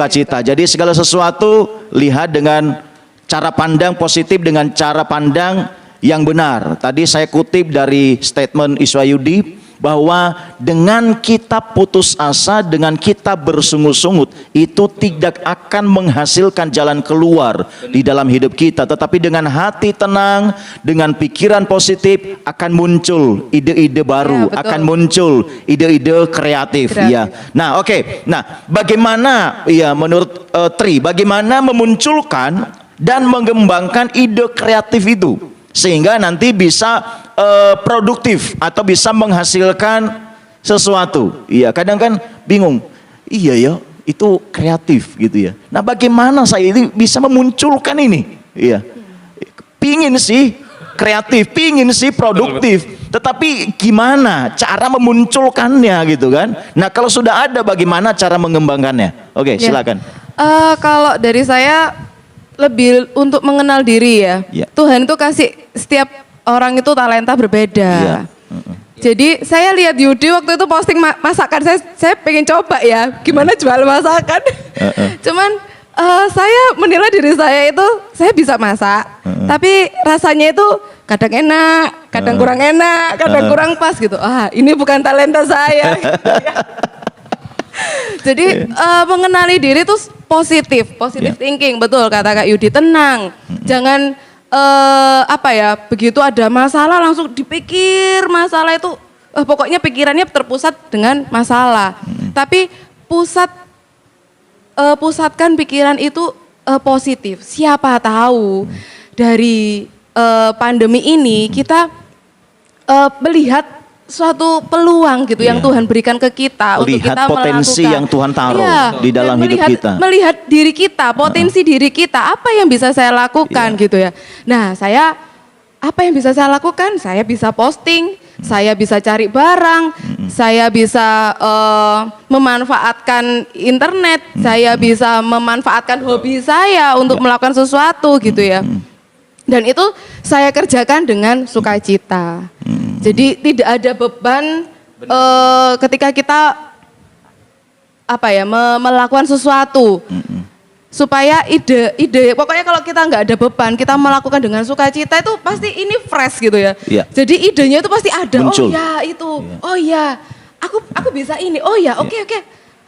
S1: cita. Jadi segala sesuatu lihat dengan cara pandang positif, dengan cara pandang yang benar. Tadi saya kutip dari statement Iswa Yudi bahwa dengan kita putus asa, dengan kita bersungut-sungut, itu tidak akan menghasilkan jalan keluar di dalam hidup kita. Tetapi dengan hati tenang, dengan pikiran positif, akan muncul ide-ide baru,
S2: Ya, betul.
S1: akan muncul ide-ide kreatif. Ya. Nah, oke. Nah, bagaimana ya menurut Tri, bagaimana memunculkan dan mengembangkan ide kreatif itu sehingga nanti bisa produktif atau bisa menghasilkan sesuatu. Iya, kadang kan bingung. Iya ya, itu kreatif gitu ya. Nah, bagaimana saya ini bisa memunculkan ini? Iya. Pingin sih kreatif, pingin sih produktif. Tetapi gimana cara memunculkannya gitu kan? Nah, kalau sudah ada bagaimana cara mengembangkannya? Oke,
S2: Ya.
S1: silakan.
S2: Kalau dari saya lebih untuk mengenal diri ya.
S1: Ya.
S2: Tuhan itu kasih setiap orang itu talenta berbeda.
S1: Ya.
S2: Jadi saya lihat Yudi waktu itu posting masakan, saya pengen coba ya gimana jual masakan. Cuman saya menilai diri saya itu saya bisa masak, tapi rasanya itu kadang enak, kadang kurang enak, kadang kurang pas gitu. Ah, ini bukan talenta saya. Jadi mengenali diri itu positif thinking, betul kata Kak Yudi, tenang, jangan apa ya, begitu ada masalah langsung dipikir masalah itu, pokoknya pikirannya terpusat dengan masalah. Tapi pusatkan pikiran itu positif. Siapa tahu dari pandemi ini kita melihat suatu peluang gitu yang Tuhan berikan ke kita untuk
S1: Lihat
S2: kita
S1: potensi
S2: melakukan.
S1: yang Tuhan taruh
S2: Iya,
S1: di dalam
S2: dan
S1: hidup kita.
S2: Melihat diri kita, potensi diri kita, apa yang bisa saya lakukan gitu ya. Nah, apa yang bisa saya lakukan? Saya bisa posting, saya bisa cari barang, saya bisa memanfaatkan internet, saya bisa memanfaatkan hobi saya untuk melakukan sesuatu gitu ya. Dan itu saya kerjakan dengan sukacita. Jadi tidak ada beban ketika kita melakukan sesuatu. supaya ide pokoknya kalau kita nggak ada beban, kita melakukan dengan sukacita itu pasti ini fresh gitu ya.
S1: Iya.
S2: Jadi idenya itu pasti ada.
S1: Muncul.
S2: Oh ya itu,
S1: Iya.
S2: oh ya aku bisa ini, oh ya oke,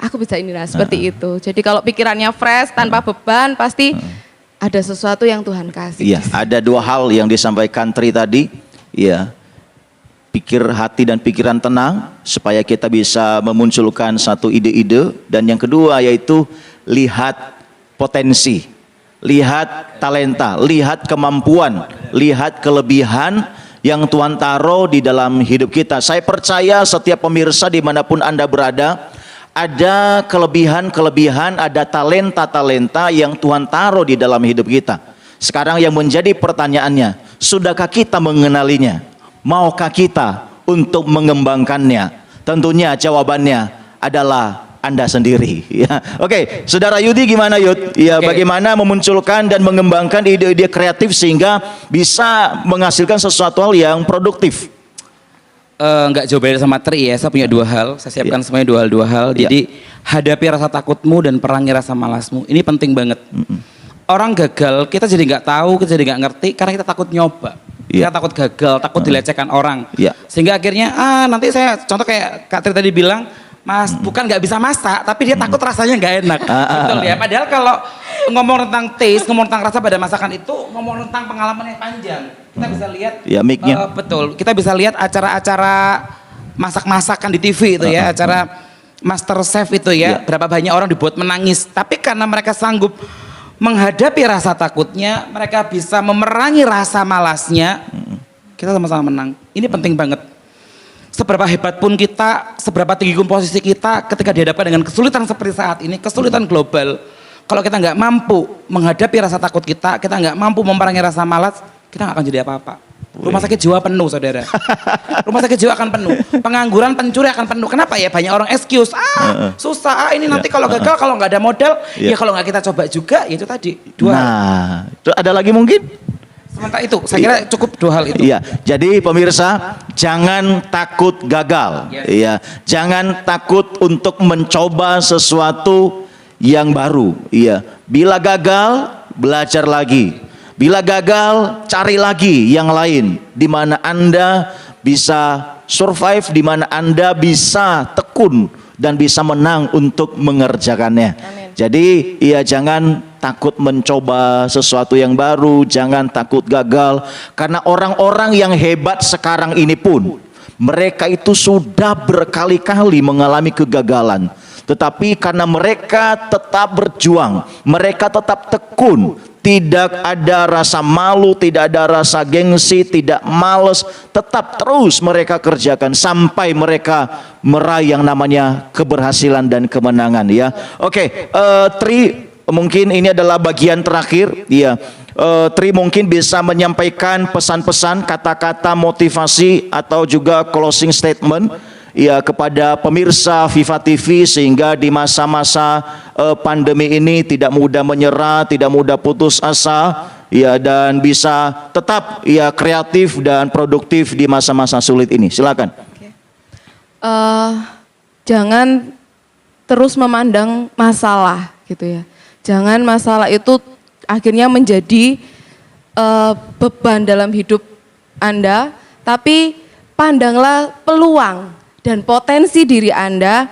S2: aku bisa ini, nah seperti itu. Jadi kalau pikirannya fresh tanpa beban pasti ada sesuatu yang Tuhan kasih.
S1: Iya, ada dua hal yang disampaikan Tri tadi. Iya. Pikir hati dan pikiran tenang supaya kita bisa memunculkan satu ide-ide, dan yang kedua yaitu lihat potensi, lihat talenta, lihat kemampuan, lihat kelebihan yang Tuhan taruh di dalam hidup kita. Saya percaya setiap pemirsa dimanapun Anda berada, ada kelebihan-kelebihan, ada talenta-talenta yang Tuhan taruh di dalam hidup kita. Sekarang yang menjadi pertanyaannya, sudahkah kita mengenalinya? Maukah kita untuk mengembangkannya? Tentunya jawabannya adalah Anda sendiri. Ya. Oke, Saudara Yudi gimana Yud? Ya, bagaimana memunculkan dan mengembangkan ide-ide kreatif sehingga bisa menghasilkan sesuatu hal yang produktif?
S3: Nggak jauh beda sama Tri ya, saya punya dua hal, saya siapkan semuanya dua hal. Jadi hadapi rasa takutmu dan perangi rasa malasmu, ini penting banget. Orang gagal, kita jadi nggak tahu, kita jadi nggak ngerti karena kita takut nyoba. Kita takut gagal, takut dilecehkan orang. Sehingga akhirnya, nanti saya, contoh kayak Kak Tri tadi bilang, Mas, bukan nggak bisa masak, tapi dia takut rasanya nggak enak. Betul ya, padahal kalau ngomong tentang taste, ngomong tentang rasa pada masakan itu, ngomong tentang pengalaman yang panjang. Kita bisa lihat, betul, kita bisa lihat acara-acara masak-masakan di TV itu ya, acara Master Chef itu ya, berapa banyak orang dibuat menangis. Tapi karena mereka sanggup menghadapi rasa takutnya, mereka bisa memerangi rasa malasnya, kita sama-sama menang. Ini penting banget. Seberapa hebat pun kita, seberapa tinggi pun posisi kita, ketika dihadapkan dengan kesulitan seperti saat ini, kesulitan global, kalau kita nggak mampu menghadapi rasa takut kita nggak mampu memerangi rasa malas, kita nggak akan jadi apa-apa. Rumah sakit jiwa penuh, saudara. Rumah sakit jiwa akan penuh. Pengangguran, pencuri akan penuh. Kenapa ya? Banyak orang excuse. Susah. Ini nanti kalau gagal, kalau nggak ada modal, ya kalau nggak kita coba juga, ya itu tadi. Dua.
S1: Nah, itu ada lagi mungkin?
S3: Sementara itu, saya kira cukup dua hal itu.
S1: Iya. Jadi pemirsa, jangan takut gagal. Iya. Jangan takut untuk mencoba sesuatu yang baru. Iya. Bila gagal, belajar lagi. Bila gagal, cari lagi yang lain, di mana Anda bisa survive, di mana Anda bisa tekun dan bisa menang untuk mengerjakannya.
S2: Amin.
S1: Jadi, ya jangan takut mencoba sesuatu yang baru, jangan takut gagal, karena orang-orang yang hebat sekarang ini pun mereka itu sudah berkali-kali mengalami kegagalan. Tetapi karena mereka tetap berjuang, mereka tetap tekun, tidak ada rasa malu, tidak ada rasa gengsi, tidak males, tetap terus mereka kerjakan sampai mereka meraih yang namanya keberhasilan dan kemenangan ya. Oke, Tri, mungkin ini adalah bagian terakhir ya. Tri mungkin bisa menyampaikan pesan-pesan, kata-kata motivasi atau juga closing statement ya kepada pemirsa Viva TV, sehingga di masa-masa pandemi ini tidak mudah menyerah, tidak mudah putus asa ya, dan bisa tetap ya kreatif dan produktif di masa-masa sulit ini. Silakan.
S2: Jangan terus memandang masalah gitu ya. Jangan masalah itu akhirnya menjadi beban dalam hidup Anda, tapi pandanglah peluang dan potensi diri Anda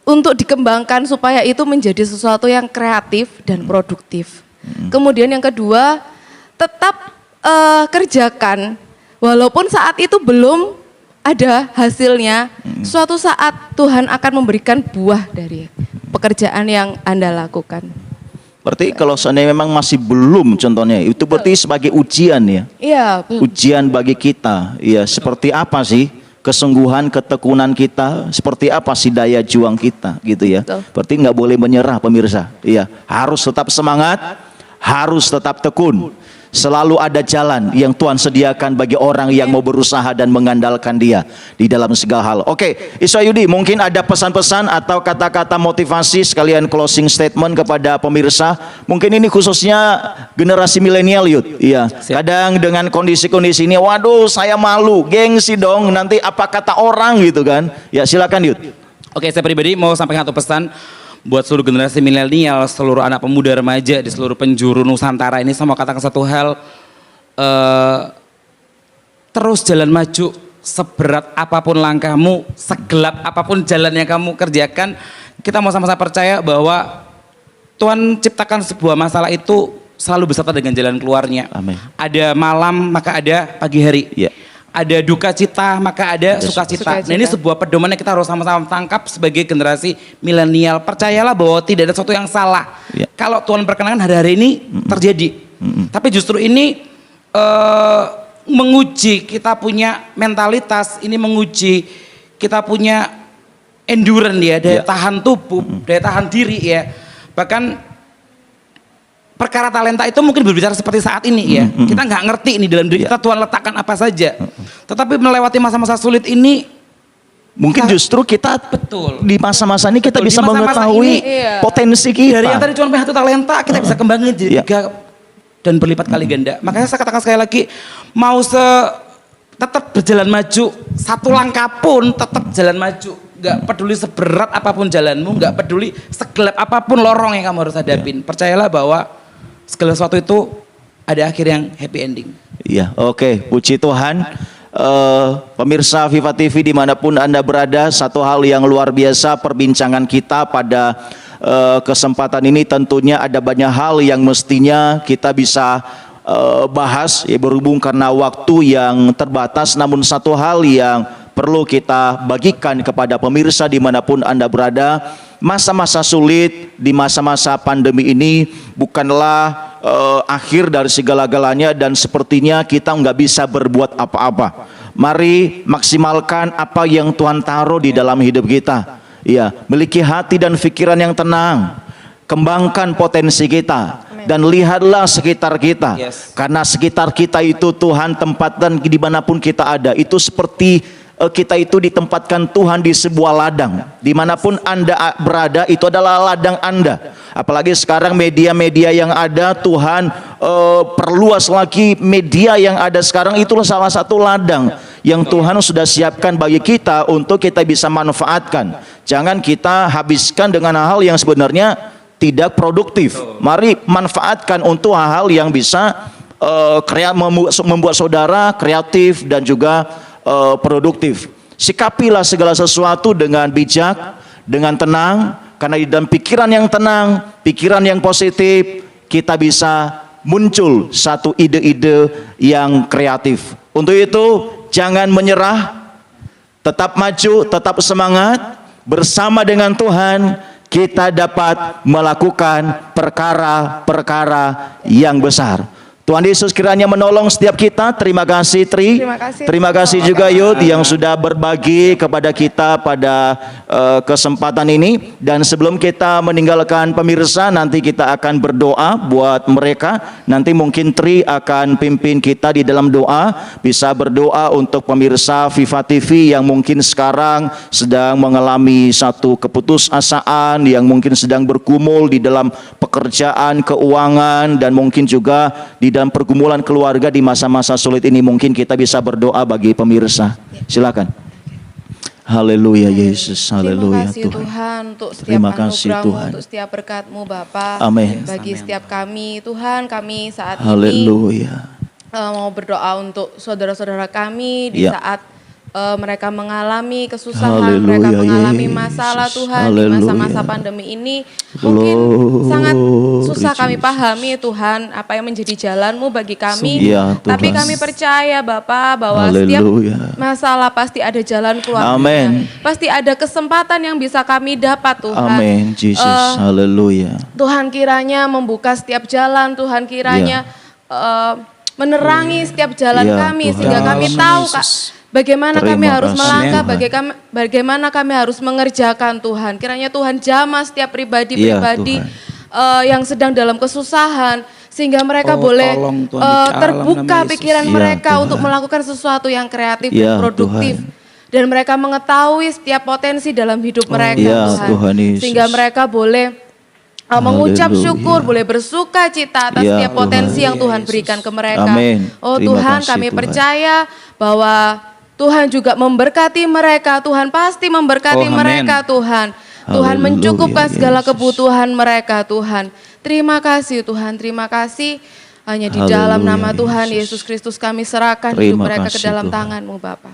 S2: untuk dikembangkan supaya itu menjadi sesuatu yang kreatif dan produktif. Kemudian yang kedua, tetap kerjakan walaupun saat itu belum ada hasilnya, suatu saat Tuhan akan memberikan buah dari pekerjaan yang Anda lakukan.
S1: Berarti kalau seandainya memang masih belum, contohnya itu berarti sebagai ujian ya.
S2: Iya.
S1: Ujian bagi kita. Ya, seperti apa sih kesungguhan, ketekunan kita, seperti apa sih daya juang kita gitu ya. Berarti nggak boleh menyerah pemirsa. Iya, harus tetap semangat, harus tetap tekun. Selalu ada jalan yang Tuhan sediakan bagi orang yang mau berusaha dan mengandalkan Dia di dalam segala hal. Oke, Iswa Yudi, mungkin ada pesan-pesan atau kata-kata motivasi sekalian closing statement kepada pemirsa. Mungkin ini khususnya generasi milenial, Yud. Iya. Kadang dengan kondisi-kondisi ini, waduh, saya malu, gengsi dong, nanti apa kata orang gitu kan. Ya, silakan Yud.
S3: Oke, saya pribadi mau sampaikan satu pesan. buat seluruh generasi milenial, seluruh anak pemuda remaja di seluruh penjuru Nusantara ini, saya mau katakan satu hal, terus jalan maju, seberat apapun langkahmu, segelap apapun jalan yang kamu kerjakan, kita mau sama-sama percaya bahwa Tuhan ciptakan sebuah masalah itu selalu beserta dengan jalan keluarnya.
S1: Amin.
S3: Ada malam maka ada pagi hari.
S1: Ya.
S3: Ada duka cita maka ada sukacita.
S2: Sukacita.
S3: Nah, ini sebuah pedoman yang kita harus sama-sama tangkap sebagai generasi milenial. Percayalah bahwa tidak ada sesuatu yang salah.
S1: Ya.
S3: Kalau Tuhan perkenankan hari-hari ini terjadi. Tapi justru ini menguji kita punya mentalitas, ini menguji kita punya endurance ya, daya tahan tubuh, daya tahan diri ya. Bahkan perkara talenta itu mungkin berbicara seperti saat ini ya. Kita nggak ngerti ini dalam diri kita Tuhan letakkan apa saja. Tetapi melewati masa-masa sulit ini
S1: Mungkin justru kita
S3: betul
S1: di masa-masa ini kita
S3: Betul,
S1: bisa
S3: di masa-masa
S1: mengetahui
S2: ini, iya.
S1: potensi kita.
S3: dari yang tadi cuma punya satu talenta kita bisa kembangin jadi
S1: Iya.
S3: 3 dan berlipat kali ganda. Makanya saya katakan sekali lagi, mau tetap berjalan maju, satu langkah pun tetap jalan maju. Nggak peduli seberat apapun jalanmu, nggak peduli segelap apapun lorong yang kamu harus hadapin. Percayalah bahwa segala sesuatu itu ada akhir yang happy ending.
S1: Iya, oke. Puji Tuhan. Pemirsa Viva TV dimanapun Anda berada, satu hal yang luar biasa perbincangan kita pada kesempatan ini tentunya ada banyak hal yang mestinya kita bisa bahas ya, berhubung karena waktu yang terbatas, namun satu hal yang perlu kita bagikan kepada pemirsa dimanapun Anda berada, masa-masa sulit di masa-masa pandemi ini bukanlah akhir dari segala-galanya dan sepertinya kita nggak bisa berbuat apa-apa. Mari maksimalkan apa yang Tuhan taruh di dalam hidup kita. Ya, miliki hati dan pikiran yang tenang, kembangkan potensi kita. Dan lihatlah sekitar kita.
S3: Yes.
S1: Karena sekitar kita itu Tuhan tempatkan dimanapun kita ada. Itu seperti kita itu ditempatkan Tuhan di sebuah ladang. Dimanapun Anda berada itu adalah ladang Anda. Apalagi sekarang media-media yang ada, Tuhan perluas lagi media yang ada sekarang, itulah salah satu ladang yang Tuhan sudah siapkan bagi kita untuk kita bisa manfaatkan. Jangan kita habiskan dengan hal yang sebenarnya tidak produktif. Mari manfaatkan untuk hal-hal yang bisa membuat saudara kreatif dan juga produktif. Sikapilah segala sesuatu dengan bijak, dengan tenang, karena di dalam pikiran yang tenang, pikiran yang positif, kita bisa muncul satu ide-ide yang kreatif. Untuk itu, jangan menyerah, tetap maju, tetap semangat, bersama dengan Tuhan, kita dapat melakukan perkara-perkara yang besar. Tuhan Yesus kiranya menolong setiap kita. Terima kasih Tri.
S2: Terima kasih.
S1: Terima kasih juga Yud yang sudah berbagi kepada kita pada kesempatan ini. Dan sebelum kita meninggalkan pemirsa, nanti kita akan berdoa buat mereka. Nanti mungkin Tri akan pimpin kita di dalam doa. Bisa berdoa untuk pemirsa Viva TV yang mungkin sekarang sedang mengalami satu keputusasaan, yang mungkin sedang bergumul di dalam pekerjaan, keuangan, dan mungkin juga di dalam pergumulan keluarga di masa-masa sulit ini. Mungkin kita bisa berdoa bagi pemirsa. Silakan. Haleluya Yesus, haleluya
S2: Terima kasih Tuhan untuk setiap
S1: Terima kasih
S2: anugerah-Mu,
S1: Tuhan.
S2: untuk setiap berkat-Mu Bapa.
S1: Amin.
S2: Bagi setiap kami, Tuhan, kami saat ini
S1: Haleluya.
S2: mau berdoa untuk saudara-saudara kami di
S1: Ya.
S2: saat mereka mengalami kesusahan,
S1: Haleluya,
S2: mereka mengalami
S1: Yesus.
S2: masalah Tuhan di
S1: Haleluya.
S2: masa-masa pandemi ini. Mungkin sangat susah kami
S1: Jesus.
S2: pahami Tuhan apa yang menjadi jalan-Mu bagi kami.
S1: Ya,
S2: Tapi
S1: Tuhan.
S2: kami percaya Bapa bahwa setiap
S1: Haleluya.
S2: masalah pasti ada jalan keluarnya.
S1: Amin.
S2: Pasti ada kesempatan yang bisa kami dapat Tuhan.
S1: Amin, Jesus,
S2: Eh,
S1: haleluya.
S2: Tuhan kiranya membuka setiap jalan, Tuhan kiranya menerangi setiap jalan
S1: Ya,
S2: kami
S1: Tuhan.
S2: sehingga kami
S3: Dalam
S2: tahu
S3: Yesus.
S2: Kak, bagaimana
S1: Terima
S2: kami harus
S1: kasih,
S2: melangkah,
S1: Tuhan.
S2: bagaimana kami harus mengerjakan Tuhan. Kiranya Tuhan jamah setiap pribadi-pribadi yang sedang dalam kesusahan sehingga mereka boleh
S3: tolong Tuhan, di dalam
S2: terbuka
S3: nama Yesus.
S2: pikiran
S1: Ya,
S2: mereka
S1: Tuhan.
S2: untuk melakukan sesuatu yang kreatif
S1: Ya,
S2: dan produktif.
S1: Tuhan.
S2: Dan mereka mengetahui setiap potensi dalam hidup mereka
S1: Ya,
S2: Tuhan.
S1: Tuhan Yesus.
S2: Sehingga mereka boleh mengucap
S1: Haleluya.
S2: syukur, boleh bersuka cita atas
S1: Ya,
S2: setiap potensi
S1: Tuhan
S2: yang Tuhan
S3: Yesus.
S2: berikan ke mereka.
S1: Amin.
S2: Oh
S1: Terima
S2: Tuhan,
S1: kasih,
S2: kami
S1: Tuhan.
S2: percaya bahwa Tuhan juga memberkati mereka. Tuhan pasti memberkati
S3: Oh, amin.
S2: mereka Tuhan. Tuhan
S1: Haleluya,
S2: mencukupkan segala
S1: Yesus.
S2: kebutuhan mereka Tuhan. Terima kasih Tuhan, terima kasih. Hanya di dalam
S1: Haleluya,
S2: nama Tuhan
S1: Yesus.
S2: Yesus Kristus kami serahkan hidup
S1: Terima
S2: mereka ke
S1: kasih,
S2: dalam
S1: Tuhan.
S2: tangan-Mu Bapa.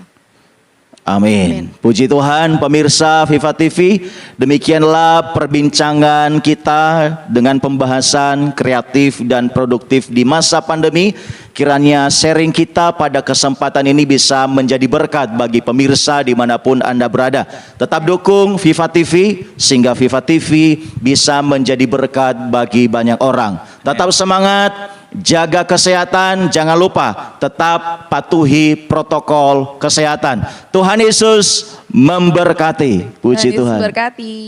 S1: Amin. Puji Tuhan, pemirsa Viva TV, demikianlah perbincangan kita dengan pembahasan kreatif dan produktif di masa pandemi. Kiranya sharing kita pada kesempatan ini bisa menjadi berkat bagi pemirsa dimanapun Anda berada. Tetap dukung Viva TV sehingga Viva TV bisa menjadi berkat bagi banyak orang. Tetap semangat. Jaga kesehatan, jangan lupa tetap patuhi protokol kesehatan. Tuhan Yesus memberkati. Puji
S2: Yesus
S1: Tuhan.
S2: berkati.